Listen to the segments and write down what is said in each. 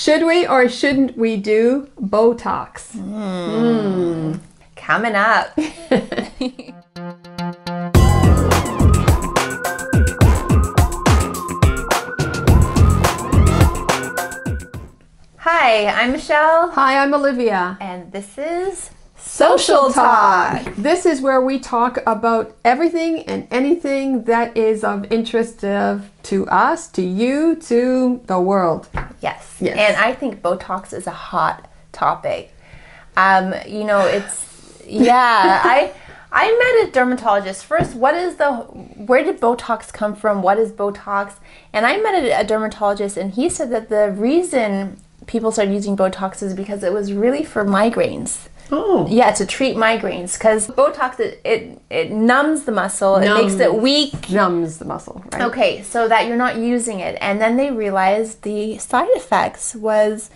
Should we or shouldn't we do Botox? Coming up. Hi, I'm Michelle. Hi, I'm Olivia. And this is Social Talk. This is where we talk about everything and anything that is of interest to us, to you, to the world. Yes. And I think Botox is a hot topic. I met a dermatologist. First, where did Botox come from? What is Botox? And I met a dermatologist, and he said that the reason people started using Botox is because it was really for migraines. Oh. Yeah, to treat migraines, because Botox, it numbs the muscle, it makes it weak. Numbs the muscle, right? Okay, so that you're not using it. And then they realized the side effects was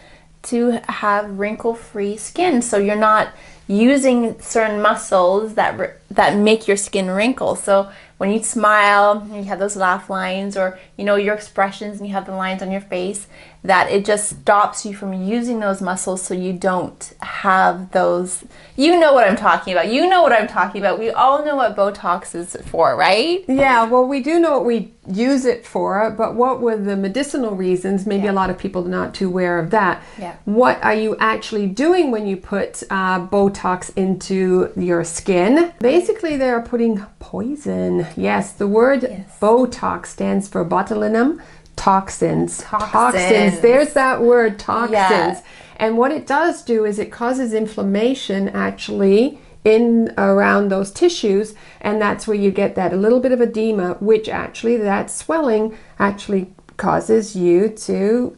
to have wrinkle-free skin. So you're not using certain muscles that make your skin wrinkle. So when you smile, you have those laugh lines, or your expressions, and you have the lines on your face, that it just stops you from using those muscles, so you don't have those. You know what I'm talking about. You know what I'm talking about. We all know what Botox is for, right? Yeah, well, we do know what we use it for, but what were the medicinal reasons? Maybe a lot of people are not too aware of that. Yeah. What are you actually doing when you put Botox into your skin? Basically, they are putting poison. Yes, the word Botox stands for botulinum toxins. Toxins. There's that word, toxins. Yeah. And what it does do is it causes inflammation actually in around those tissues, and that's where you get that a little bit of edema, which actually that swelling actually causes you to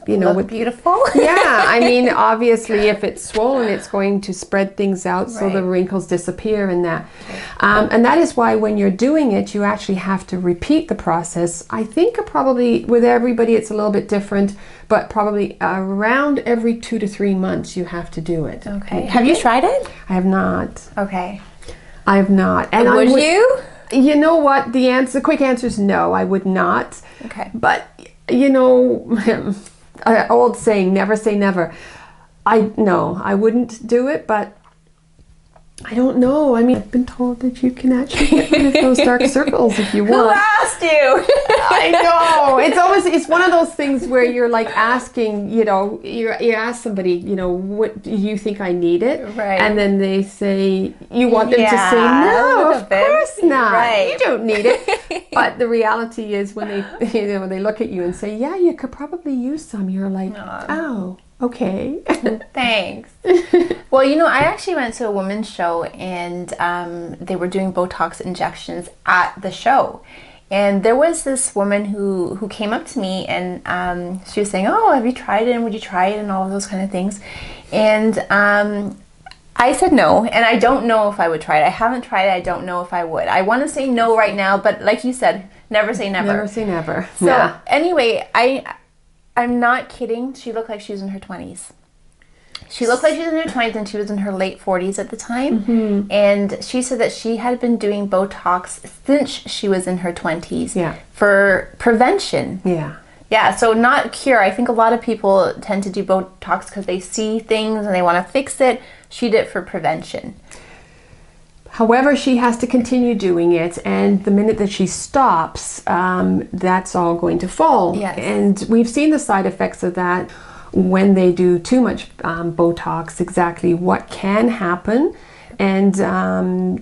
look beautiful. Yeah, I mean, obviously if it's swollen, it's going to spread things out, so the wrinkles disappear and that. And that is why when you're doing it, you actually have to repeat the process. I think probably with everybody it's a little bit different, but probably around every 2 to 3 months you have to do it. Okay. Have you tried it? I have not. Okay. I have not. And would you? You know what? The quick answer is no, I would not. Okay. But, old saying, never say never. I wouldn't do it, but I don't know. I mean, I've been told that you can actually get rid of those dark circles if you want. Who asked you? I know. It's one of those things where you're like asking, you ask somebody, what do you think I need it? Right. And then they say, you want them to say, no, of course not. Right. You don't need it. But the reality is when they look at you and say, yeah, you could probably use some, you're like, oh. Okay. Thanks. Well, I actually went to a women's show, and they were doing Botox injections at the show. And there was this woman who came up to me, and she was saying, oh, have you tried it? And would you try it? And all of those kind of things. And I said no, and I don't know if I would try it. I haven't tried it. I don't know if I would. I want to say no right now, but like you said, never say never. Never say never. So anyway, I'm not kidding. She looked like she was in her 20s. She looked like she was in her 20s, and she was in her late 40s at the time. Mm-hmm. And she said that she had been doing Botox since she was in her 20s for prevention. Yeah. Yeah, so not cure. I think a lot of people tend to do Botox because they see things and they want to fix it. She did it for prevention. However, she has to continue doing it, and the minute that she stops, that's all going to fall. Yes. And we've seen the side effects of that when they do too much Botox, exactly what can happen. And,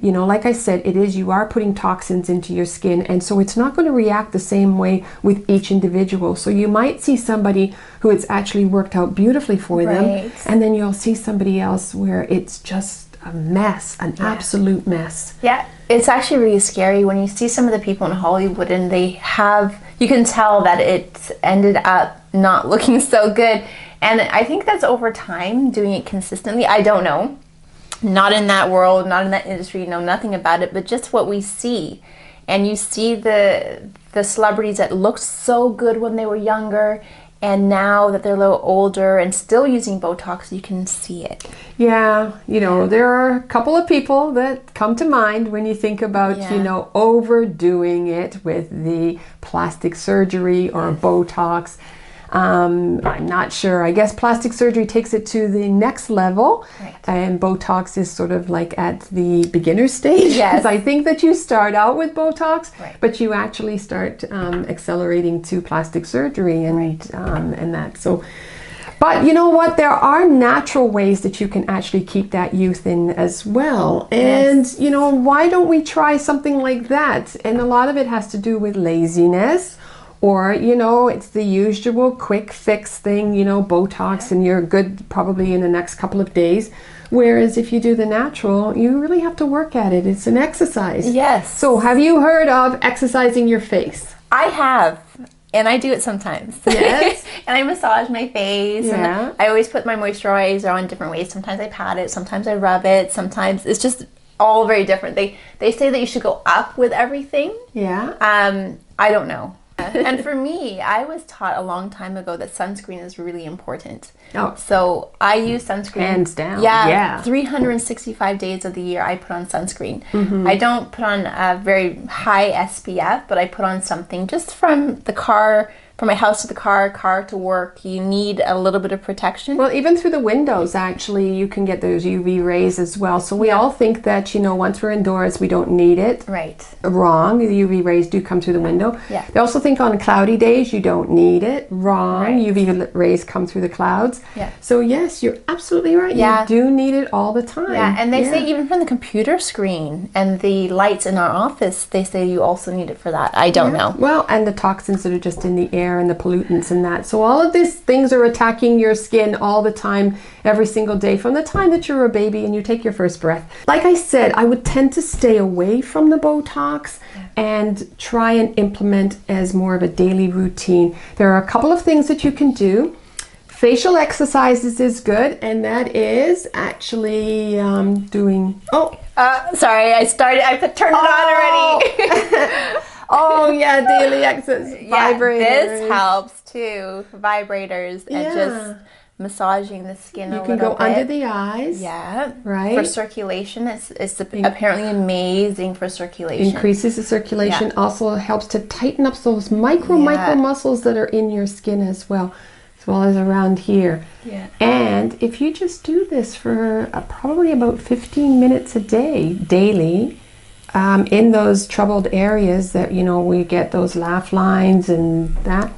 like I said, you are putting toxins into your skin, and so it's not going to react the same way with each individual. So you might see somebody who it's actually worked out beautifully for them, and then you'll see somebody else where it's just a mess, an absolute mess. Yeah, it's actually really scary when you see some of the people in Hollywood, and you can tell that it ended up not looking so good. And I think that's over time, doing it consistently. I don't know. Not in that world, not in that industry, know nothing about it, but just what we see. And you see the celebrities that looked so good when they were younger, and now that they're a little older and still using Botox, you can see it. Yeah, there are a couple of people that come to mind when you think about, overdoing it with the plastic surgery or Botox. I'm not sure. I guess plastic surgery takes it to the next level. Right. And Botox is sort of like at the beginner stage. Yes. I think that you start out with Botox, Right. but you actually start accelerating to plastic surgery and that. So, but you know what? There are natural ways that you can actually keep that youth in as well. And, Yes. you know, why don't we try something like that? And a lot of it has to do with laziness. Or, you know, it's the usual quick fix thing, you know, Botox, and you're good probably in the next couple of days. Whereas if you do the natural, you really have to work at it. It's an exercise. Yes. So have you heard of exercising your face? I have. And I do it sometimes. Yes. And I massage my face. Yeah. And I always put my moisturizer on different ways. Sometimes I pat it. Sometimes I rub it. Sometimes it's just all very different. They say that you should go up with everything. Yeah. I don't know. And for me, I was taught a long time ago that sunscreen is really important. Oh. So I use sunscreen. Hands down. Yeah. Yeah. 365 days of the year I put on sunscreen. I don't put on a very high SPF, but I put on something just from the car, from my house to the car to work. You need a little bit of protection. Well, even through the windows, actually, you can get those UV rays as well. So we all think that, you know, once we're indoors, we don't need it. Right. Wrong. The UV rays do come through the window. Yeah. They also think on cloudy days, you don't need it. Wrong. Right. UV rays come through the clouds. Yeah. So yes, you're absolutely right. Yeah. You do need it all the time. Yeah, and they say even from the computer screen and the lights in our office, they say you also need it for that. I don't know. Well, and the toxins that are just in the air and the pollutants and that. So all of these things are attacking your skin all the time, every single day, from the time that you're a baby and you take your first breath. Like I said, I would tend to stay away from the Botox and try and implement as more of a daily routine. There are a couple of things that you can do. Facial exercises is good, and that is actually doing... Sorry, I turned it on already. Oh yeah, daily exercise. Vibrators. This helps too. Vibrators and just massaging the skin a little bit. You can go under the eyes. Yeah. Right. For circulation, it's apparently amazing for circulation. Increases the circulation. Also helps to tighten up those micro muscles that are in your skin as well as around here. Yeah. And if you just do this for probably about 15 minutes a day, daily, in those troubled areas that, you know, we get those laugh lines and that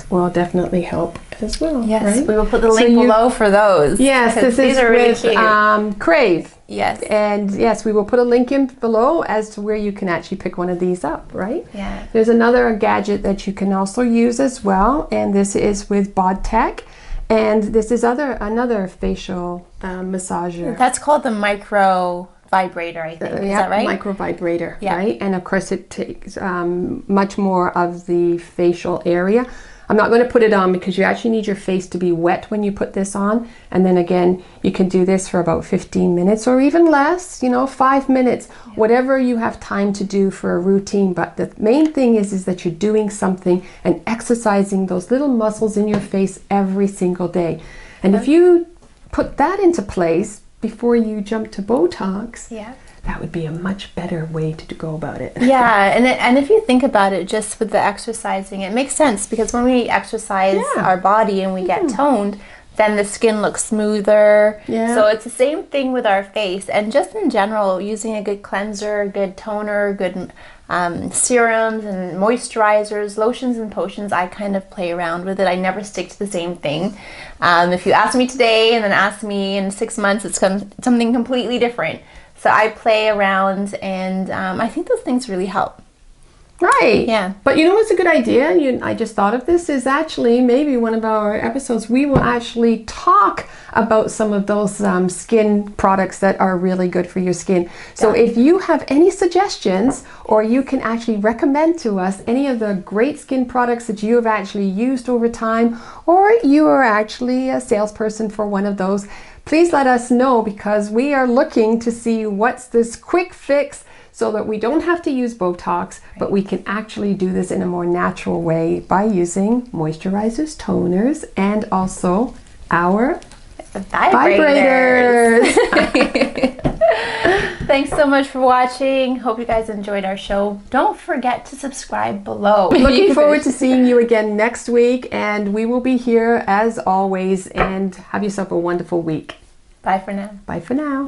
will definitely help as well. Yes, right? we will put the link below for those. Yes, this these is are really with cute. Crave. Yes. And yes, we will put a link in below as to where you can actually pick one of these up, right? Yeah. There's another gadget that you can also use as well, and this is with Bodtech. And this is another facial massager. That's called the micro vibrator, I think. Is that right? Micro vibrator, right? And of course it takes much more of the facial area. I'm not going to put it on because you actually need your face to be wet when you put this on. And then again, you can do this for about 15 minutes or even less, you know, 5 minutes, whatever you have time to do for a routine. But the main thing is that you're doing something and exercising those little muscles in your face every single day. And if you put that into place before you jump to Botox, that would be a much better way to go about it. Yeah, and if you think about it, just with the exercising, it makes sense because when we exercise our body and we get toned, then the skin looks smoother. Yeah. So it's the same thing with our face, and just in general, using a good cleanser, good toner, good serums and moisturizers, lotions and potions, I kind of play around with it. I never stick to the same thing. If you ask me today and then ask me in 6 months, it's something completely different. So I play around, and I think those things really help. Right. Yeah. But you know what's a good idea? I just thought of this, is actually maybe one of our episodes, we will actually talk about some of those skin products that are really good for your skin. So if you have any suggestions, or you can actually recommend to us any of the great skin products that you have actually used over time, or you are actually a salesperson for one of those, please let us know, because we are looking to see what's this quick fix so that we don't have to use Botox, but we can actually do this in a more natural way by using moisturizers, toners, and also our vibrators. Thanks so much for watching. Hope you guys enjoyed our show. Don't forget to subscribe below. Looking forward to seeing you again next week, and we will be here as always, and have yourself a wonderful week. Bye for now. Bye for now.